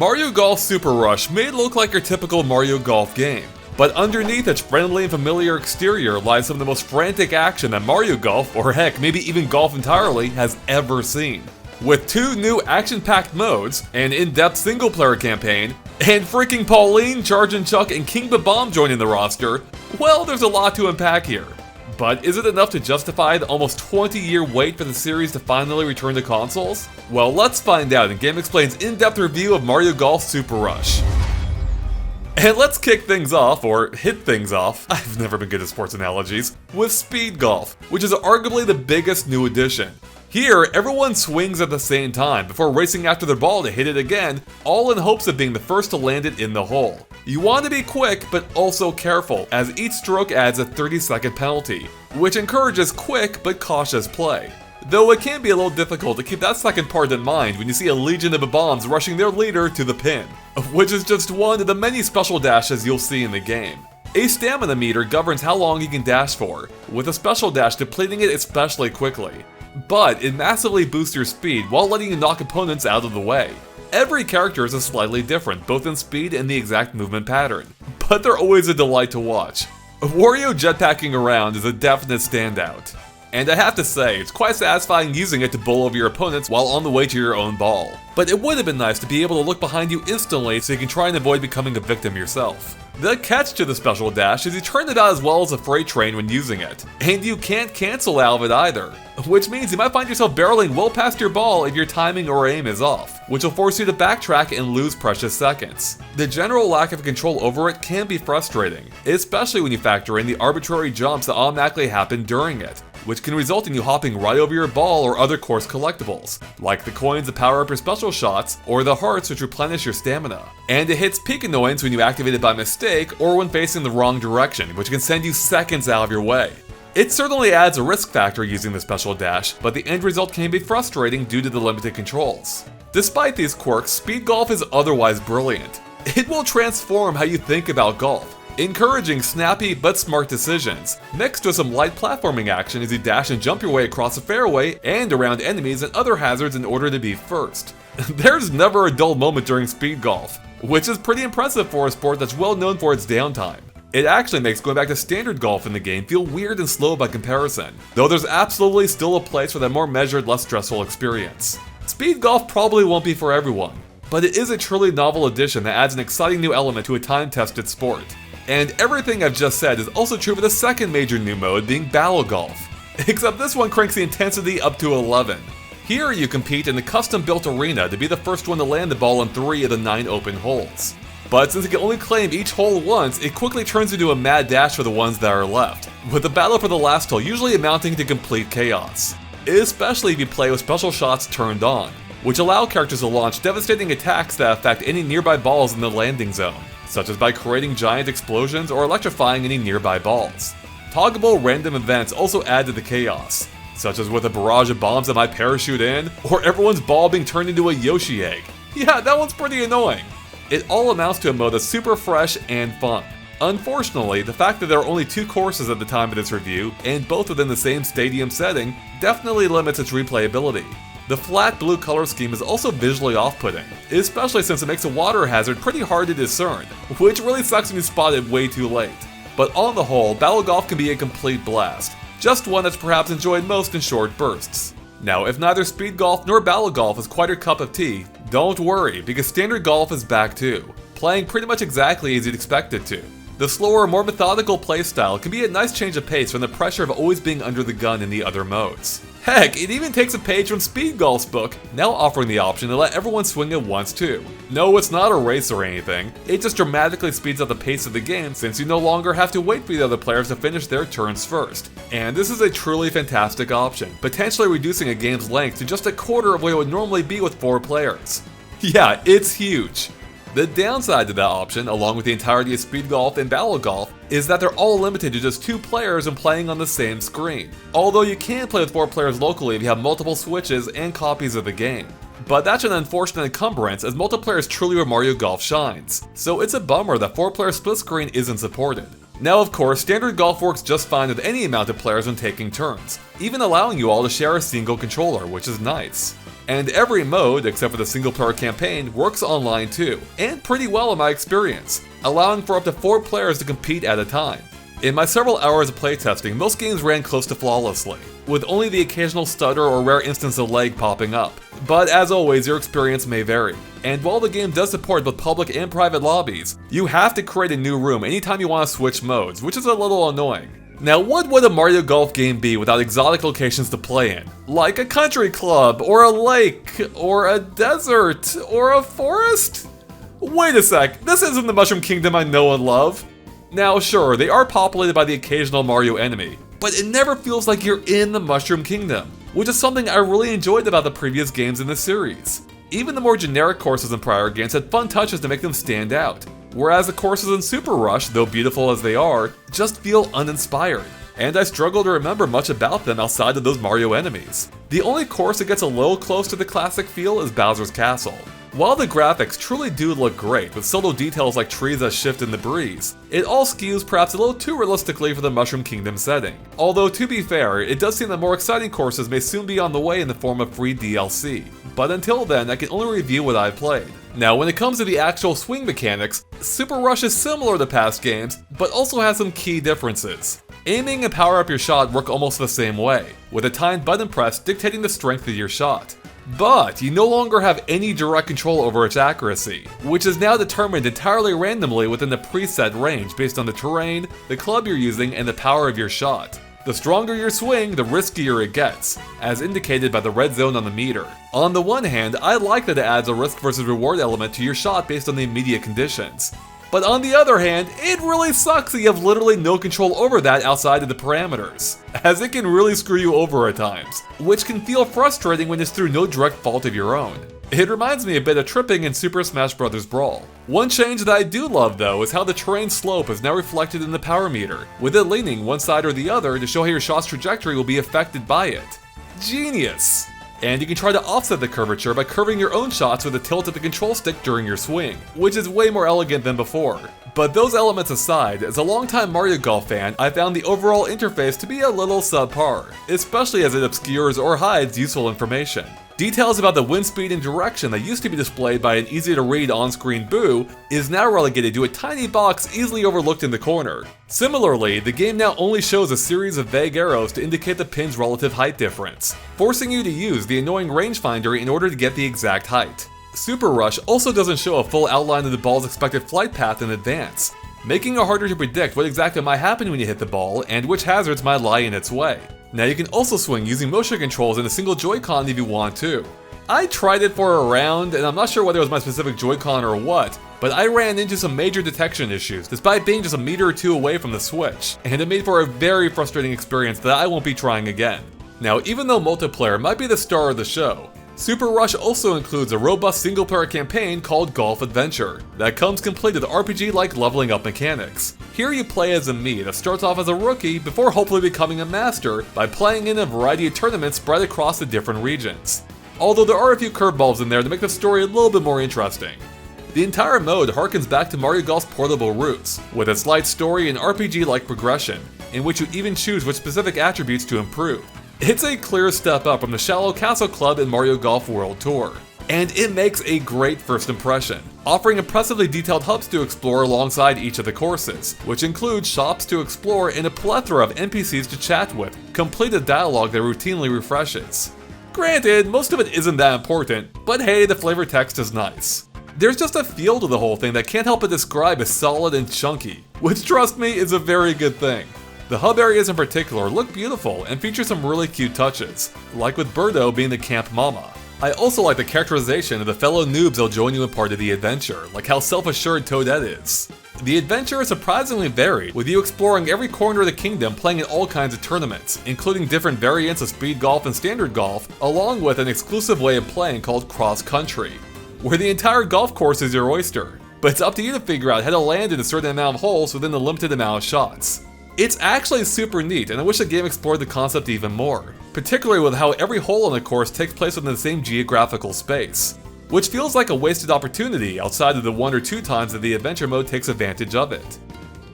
Mario Golf Super Rush may look like your typical Mario Golf game, but underneath its friendly and familiar exterior lies some of the most frantic action that Mario Golf, or heck, maybe even golf entirely, has ever seen. With 2 new action-packed modes, an in-depth single-player campaign, and freaking Pauline, Charge and Chuck, and King bob-omb joining the roster, well, there's a lot to unpack here. But is it enough to justify the almost 20-year wait for the series to finally return to consoles? Well, let's find out in GameXplain's in-depth review of Mario Golf Super Rush. And let's kick things off, or hit things off, I've never been good at sports analogies, with Speed Golf, which is arguably the biggest new addition. Here, everyone swings at the same time before racing after their ball to hit it again, all in hopes of being the first to land it in the hole. You want to be quick, but also careful, as each stroke adds a 30-second penalty, which encourages quick but cautious play. Though it can be a little difficult to keep that second part in mind when you see a legion of bob-ombs rushing their leader to the pin, which is just one of the many special dashes you'll see in the game. A stamina meter governs how long you can dash for, with a special dash depleting it especially quickly. But it massively boosts your speed while letting you knock opponents out of the way. Every character is slightly different, both in speed and the exact movement pattern, but they're always a delight to watch. Wario jetpacking around is a definite standout. And I have to say, it's quite satisfying using it to bowl over your opponents while on the way to your own ball. But it would have been nice to be able to look behind you instantly so you can try and avoid becoming a victim yourself. The catch to the special dash is you turn it out as well as a freight train when using it, and you can't cancel out of it either, which means you might find yourself barreling well past your ball if your timing or aim is off, which will force you to backtrack and lose precious seconds. The general lack of control over it can be frustrating, especially when you factor in the arbitrary jumps that automatically happen during it, which can result in you hopping right over your ball or other course collectibles, like the coins that power up your special shots, or the hearts which replenish your stamina. And it hits peak annoyance when you activate it by mistake, or when facing the wrong direction, which can send you seconds out of your way. It certainly adds a risk factor using the special dash, but the end result can be frustrating due to the limited controls. Despite these quirks, Speed Golf is otherwise brilliant. It will transform how you think about golf, encouraging snappy but smart decisions, mixed with some light platforming action as you dash and jump your way across the fairway and around enemies and other hazards in order to be first. There's never a dull moment during Speed Golf, which is pretty impressive for a sport that's well known for its downtime. It actually makes going back to standard golf in the game feel weird and slow by comparison, though there's absolutely still a place for that more measured, less stressful experience. Speed Golf probably won't be for everyone, but it is a truly novel addition that adds an exciting new element to a time-tested sport. And everything I've just said is also true for the second major new mode, being Battle Golf. Except this one cranks the intensity up to 11. Here you compete in a custom-built arena to be the first one to land the ball in 3 of the 9 open holes. But since you can only claim each hole once, it quickly turns into a mad dash for the ones that are left, with the battle for the last hole usually amounting to complete chaos. Especially if you play with special shots turned on, which allow characters to launch devastating attacks that affect any nearby balls in the landing zone, such as by creating giant explosions or electrifying any nearby balls. Toggable random events also add to the chaos, such as with a barrage of bombs that might parachute in, or everyone's ball being turned into a Yoshi egg. Yeah, that one's pretty annoying. It all amounts to a mode that's super fresh and fun. Unfortunately, the fact that there are only 2 courses at the time of this review, and both within the same stadium setting, definitely limits its replayability. The flat blue color scheme is also visually off-putting, especially since it makes a water hazard pretty hard to discern, which really sucks when you spot it way too late. But on the whole, Battle Golf can be a complete blast, just one that's perhaps enjoyed most in short bursts. Now, if neither Speed Golf nor Battle Golf is quite your cup of tea, don't worry, because Standard Golf is back too, playing pretty much exactly as you'd expect it to. The slower, more methodical playstyle can be a nice change of pace from the pressure of always being under the gun in the other modes. Heck, it even takes a page from Speed Golf's book, now offering the option to let everyone swing at once too. No, it's not a race or anything, it just dramatically speeds up the pace of the game since you no longer have to wait for the other players to finish their turns first. And this is a truly fantastic option, potentially reducing a game's length to just a quarter of what it would normally be with 4 players. Yeah, it's huge. The downside to that option, along with the entirety of Speed Golf and Battle Golf, is that they're all limited to just 2 players and playing on the same screen. Although you can play with 4 players locally if you have multiple Switches and copies of the game. But that's an unfortunate encumbrance as multiplayer is truly where Mario Golf shines, so it's a bummer that 4-player split screen isn't supported. Now of course, Standard Golf works just fine with any amount of players when taking turns, even allowing you all to share a single controller, which is nice. And every mode, except for the single-player campaign, works online too, and pretty well in my experience, allowing for up to 4 players to compete at a time. In my several hours of playtesting, most games ran close to flawlessly, with only the occasional stutter or rare instance of lag popping up. But as always, your experience may vary. And while the game does support both public and private lobbies, you have to create a new room anytime you want to switch modes, which is a little annoying. Now, what would a Mario Golf game be without exotic locations to play in? Like a country club, or a lake, or a desert, or a forest? Wait a sec, this isn't the Mushroom Kingdom I know and love. Now sure, they are populated by the occasional Mario enemy, but it never feels like you're in the Mushroom Kingdom, which is something I really enjoyed about the previous games in the series. Even the more generic courses in prior games had fun touches to make them stand out, whereas the courses in Super Rush, though beautiful as they are, just feel uninspired, and I struggle to remember much about them outside of those Mario enemies. The only course that gets a little close to the classic feel is Bowser's Castle. While the graphics truly do look great, with subtle details like trees that shift in the breeze, it all skews perhaps a little too realistically for the Mushroom Kingdom setting. Although to be fair, it does seem that more exciting courses may soon be on the way in the form of free DLC. But until then, I can only review what I've played. Now, when it comes to the actual swing mechanics, Super Rush is similar to past games, but also has some key differences. Aiming and power up your shot work almost the same way, with a timed button press dictating the strength of your shot. But you no longer have any direct control over its accuracy, which is now determined entirely randomly within the preset range based on the terrain, the club you're using, and the power of your shot. The stronger your swing, the riskier it gets, as indicated by the red zone on the meter. On the one hand, I like that it adds a risk versus reward element to your shot based on the immediate conditions. But on the other hand, it really sucks that you have literally no control over that outside of the parameters, as it can really screw you over at times, which can feel frustrating when it's through no direct fault of your own. It reminds me a bit of tripping in Super Smash Bros. Brawl. One change that I do love though is how the terrain slope is now reflected in the power meter, with it leaning one side or the other to show how your shot's trajectory will be affected by it. Genius! And you can try to offset the curvature by curving your own shots with a tilt of the control stick during your swing, which is way more elegant than before. But those elements aside, as a longtime Mario Golf fan, I found the overall interface to be a little subpar, especially as it obscures or hides useful information. Details about the wind speed and direction that used to be displayed by an easy-to-read on-screen boo is now relegated to a tiny box easily overlooked in the corner. Similarly, the game now only shows a series of vague arrows to indicate the pin's relative height difference, forcing you to use the annoying rangefinder in order to get the exact height. Super Rush also doesn't show a full outline of the ball's expected flight path in advance, making it harder to predict what exactly might happen when you hit the ball and which hazards might lie in its way. Now you can also swing using motion controls in a single Joy-Con if you want to. I tried it for a round, and I'm not sure whether it was my specific Joy-Con or what, but I ran into some major detection issues despite being just a meter or two away from the Switch, and it made for a very frustrating experience that I won't be trying again. Now, even though multiplayer might be the star of the show, Super Rush also includes a robust single-player campaign called Golf Adventure that comes complete with RPG-like leveling up mechanics. Here you play as a Mii that starts off as a rookie before hopefully becoming a master by playing in a variety of tournaments spread across the different regions. Although there are a few curveballs in there to make the story a little bit more interesting. The entire mode harkens back to Mario Golf's portable roots, with its light story and RPG-like progression, in which you even choose which specific attributes to improve. It's a clear step up from the shallow Castle Club in Mario Golf World Tour, and it makes a great first impression, offering impressively detailed hubs to explore alongside each of the courses, which include shops to explore and a plethora of NPCs to chat with, complete with dialogue that routinely refreshes. Granted, most of it isn't that important, but hey, the flavor text is nice. There's just a feel to the whole thing that can't help but describe as solid and chunky, which trust me is a very good thing. The hub areas in particular look beautiful and feature some really cute touches, like with Birdo being the camp mama. I also like the characterization of the fellow noobs that'll join you in part of the adventure, like how self-assured Toadette is. The adventure is surprisingly varied, with you exploring every corner of the kingdom playing in all kinds of tournaments, including different variants of speed golf and standard golf, along with an exclusive way of playing called cross-country, where the entire golf course is your oyster, but it's up to you to figure out how to land in a certain amount of holes within the limited amount of shots. It's actually super neat, and I wish the game explored the concept even more, particularly with how every hole on the course takes place within the same geographical space, which feels like a wasted opportunity outside of the 1 or 2 times that the adventure mode takes advantage of it.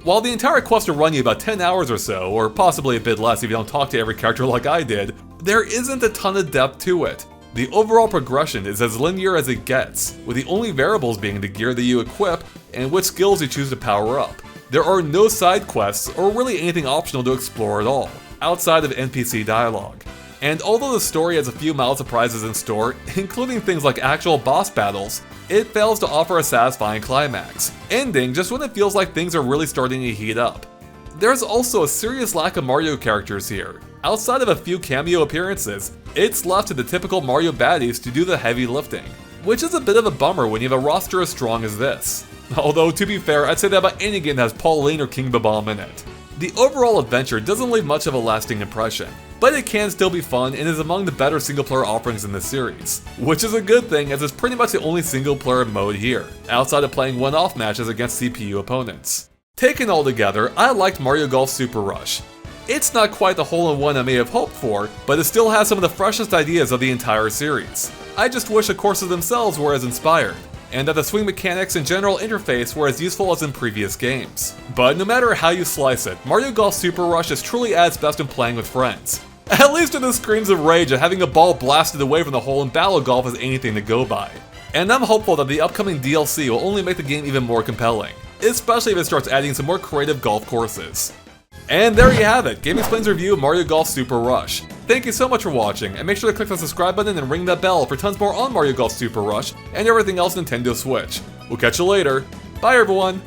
While the entire quest will run you about 10 hours or so, or possibly a bit less if you don't talk to every character like I did, there isn't a ton of depth to it. The overall progression is as linear as it gets, with the only variables being the gear that you equip and which skills you choose to power up. There are no side quests or really anything optional to explore at all, outside of NPC dialogue. And although the story has a few mild surprises in store, including things like actual boss battles, it fails to offer a satisfying climax, ending just when it feels like things are really starting to heat up. There's also a serious lack of Mario characters here. Outside of a few cameo appearances, it's left to the typical Mario baddies to do the heavy lifting, which is a bit of a bummer when you have a roster as strong as this. Although, to be fair, I'd say that about any game that has Pauline or King bob-omb in it. The overall adventure doesn't leave much of a lasting impression, but it can still be fun and is among the better single-player offerings in the series, which is a good thing as it's pretty much the only single-player mode here, outside of playing one-off matches against CPU opponents. Taken all together, I liked Mario Golf Super Rush. It's not quite the hole-in-one I may have hoped for, but it still has some of the freshest ideas of the entire series. I just wish the courses themselves were as inspired, and that the swing mechanics and general interface were as useful as in previous games. But no matter how you slice it, Mario Golf Super Rush is truly at its best when playing with friends. At least when the screams of rage at having a ball blasted away from the hole in Battle Golf is anything to go by. And I'm hopeful that the upcoming DLC will only make the game even more compelling, especially if it starts adding some more creative golf courses. And there you have it, GameXplain's review of Mario Golf Super Rush. Thank you so much for watching, and make sure to click the subscribe button and ring that bell for tons more on Mario Golf Super Rush and everything else Nintendo Switch. We'll catch you later. Bye everyone!